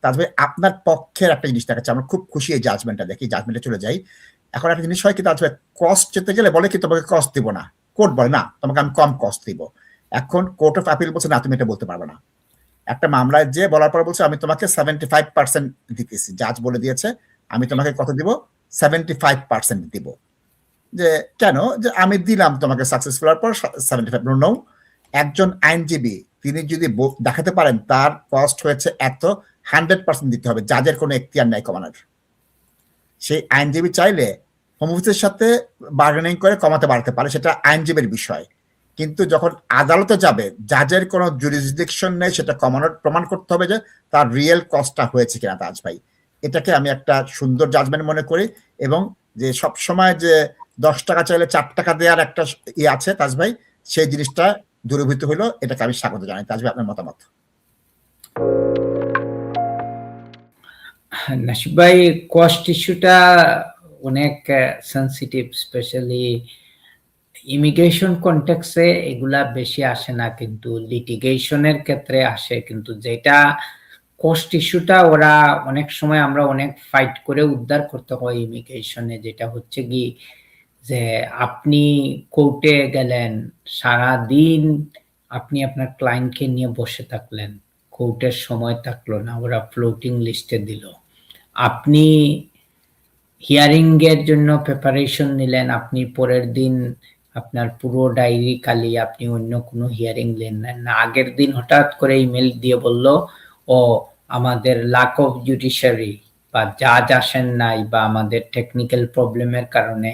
তাজ ভাই আপনার পক্ষের একটা জিনিস দেখাচ্ছে, আমরা খুব খুশি এই জাজমেন্টটা দেখি, জাজমেন্টে চলে যাই। এখন একটা জিনিস হয় কি তাজ ভাই, কস্ট যেতে গেলে বলে কি তোমাকে কস্ট দিব না, কোর্ট বলে না তোমাকে আমি কম কস্ট দিব। এখন কোর্ট অফ আপিল বলছে না তুমি এটা বলতে পারবে না। একটা মামলায় যে বলার পর বলছে আমি তোমাকে 75% দিতেছি, জাজ বলে দিয়েছে আমি তোমাকে কত দিব, 75% দিব। যে কেন, যে আমি দিলাম তোমাকে সাকসেসফুল হওয়ার পর 75। নো, একজন আইনজীবী তিনি যদি দেখাতে পারেন তার কস্ট হয়েছে এত, 100% দিতে হবে, জাজের কোনো এখতিয়ার নাই কমানোর। সেই আইনজীবী চাইলে হোম অফিসের সাথে বার্গেনিং করে কমাতে বাড়তে পারে, সেটা আইনজীবীর বিষয়। কিন্তু যখন আদালতে যাবে জাজের কোনো জুরিসডিকশন নেই সেটা কমানোর, প্রমাণ করতে হবে যে তার রিয়েল কস্টটা হয়েছে কিনা। তাজ ভাই এটাকে আমি একটা সুন্দর জাজমেন্ট মনে করি, এবং যে সব সময় যে 10 টাকা চাইলে 4 টাকা দেওয়ার একটা আছে তাজ ভাই, সেই জিনিসটা দূরীভূত হইলো, এটাকে আমি স্বাগত জানাই। তাজ ভাই আপনার মতামত। নাসিব ভাই, কস্ট ইস্যুটা অনেক সেন্সিটিভ, স্পেশালি ইমিগ্রেশন কনটেক্সে এগুলা বেশি আসে না, কিন্তু লিটিগেশনের ক্ষেত্রে আসে। কিন্তু যেটা কস্ট ইস্যুটা ওরা অনেক সময় আমরা অনেক ফাইট করে উদ্ধার করতে হয় ইমিগ্রেশনে, যেটা হচ্ছে কি যে আপনি কোর্টে গেলেন, সারা দিন আপনি আপনার ক্লায়েন্টকে নিয়ে বসে থাকলেন, কোর্টের সময় থাকলো না, ওরা ফ্লোটিং লিস্টে দিল। আপনি হিয়ারিং এর জন্য প্রিপারেশন নিলেন, আপনি পরের দিন আপনার পুরো ডায়েরি খালি, আপনি অন্য কোনো হিয়ারিং নেন না। আগের দিন হঠাৎ করে ইমেল দিয়ে বলল ও আমাদের ল্যাক অফ জুডিশিয়ারি বা জাজ আসেন নাই বা আমাদের টেকনিক্যাল প্রবলেমের কারণে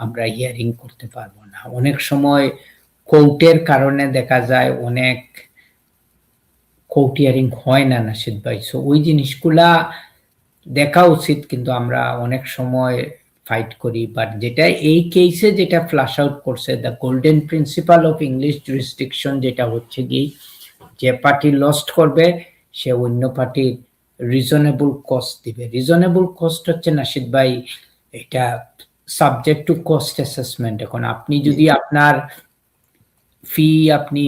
আমরা হিয়ারিং করতে পারবো না। অনেক সময় কোর্টের কারণে দেখা যায় অনেক কোর্ট হিয়ারিং হয় না নাসিদ ভাই। সো ওই জিনিসগুলা দেখা উচিত, কিন্তু আমরা অনেক সময় ফাইট করি। বাট যেটা এই কেসে যেটা ফ্ল্যাশ আউট করছে, the golden principal of English jurisdiction, যেটা হচ্ছে কি যে পার্টি লস্ট করবে সে অন্য পার্টির রিজনেবল কস্ট দিবে। রিজনেবল কস্ট হচ্ছে নাসিদ ভাই এটা সাবজেক্ট টু কস্ট অ্যাসেসমেন্ট। এখন আপনি যদি আপনার ফি আপনি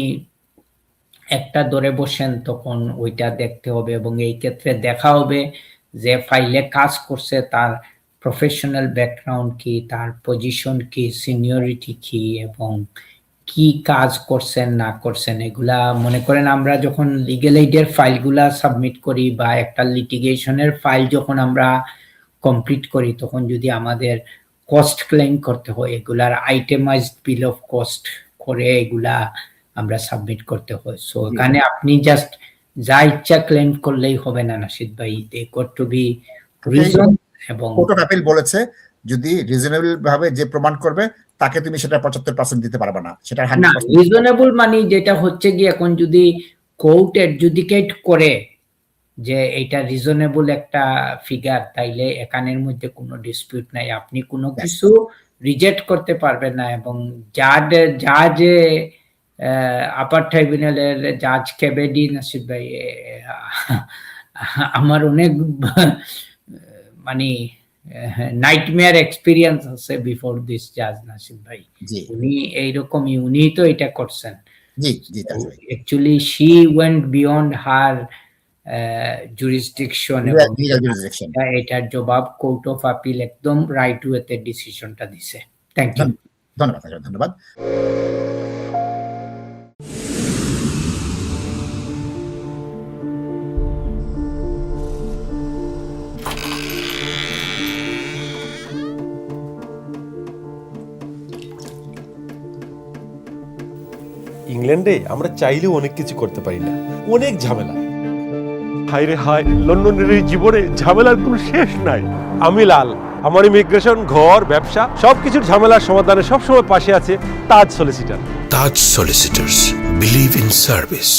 একটা ধরে বসেন তখন ওইটা দেখতে হবে, এবং এই ক্ষেত্রে দেখা হবে যে ফাইলে কাজ করছে তার প্রফেশনাল ব্যাকগ্রাউন্ড কি, তার পজিশন কি, সিনিয়রিটি কি, এবং কি কাজ করছেন না করছেন। এগুলা মনে করেন আমরা যখন লিগ্যাল এইডের ফাইলগুলা সাবমিট করি বা একটা লিটিগেশনের ফাইল যখন আমরা কমপ্লিট করি, তখন যদি আমাদের কস্ট ক্লেম করতে হয়, এগুলার আইটেমাইজড বিল অফ কস্ট করে এগুলা আমরা সাবমিট করতে হয়। সো এখানে আপনি জাস্ট যা ইচ্ছা ক্লেম করলেই হবে না নাসিদ ভাই, they got to be reason. এবং কোর্ট অফ আপিল বলেছে যদি রিজনেবল ভাবে যে প্রমাণ করবে তাকে তুমি সেটা 75% দিতে পারবে না, সেটা 100%। রিজনেবল মানে যেটা হচ্ছে কি এখন যদি কোর্ট অ্যাডজুডিকেট করে যে এটা রিজনেবল একটা ফিগার, তাইলে এখানের মধ্যে কোনো ডিসপিউট নাই, আপনি কোনো কিছু রিজেক্ট করতে পারবেন না। এবং জাজ আপার ট্রাইব্যুনালের জাজ কেবেডি নাসিব ভাই, আমার অনেক মানে নাইটমেয়ার এক্সপিরিয়েন্স আছে বিফোর দিস জাজ নাসিব ভাই। উনি এইরকমই, উনি তো এটা করছেন। Actually she went beyond her jurisdiction, এবং এটার জবাব কোর্ট অফ আপিল একদম রাইট ওয়েতে ডিসিশনটা দিছে। Thank you. ধন্যবাদ, ধন্যবাদ। ইংল্যান্ডে আমরা চাইলেও অনেক কিছু করতে পারি না, অনেক ঝামেলা। হায় রে হায়, লন্ডনের এই জীবনে ঝামেলার কোনো শেষ নাই। আমি লাল, আমার ইমিগ্রেশন, ঘর, ব্যবসা সবকিছুর ঝামেলার সমাধানে সবসময় পাশে আছে Taj Solicitor. Taj Solicitors, believe in service.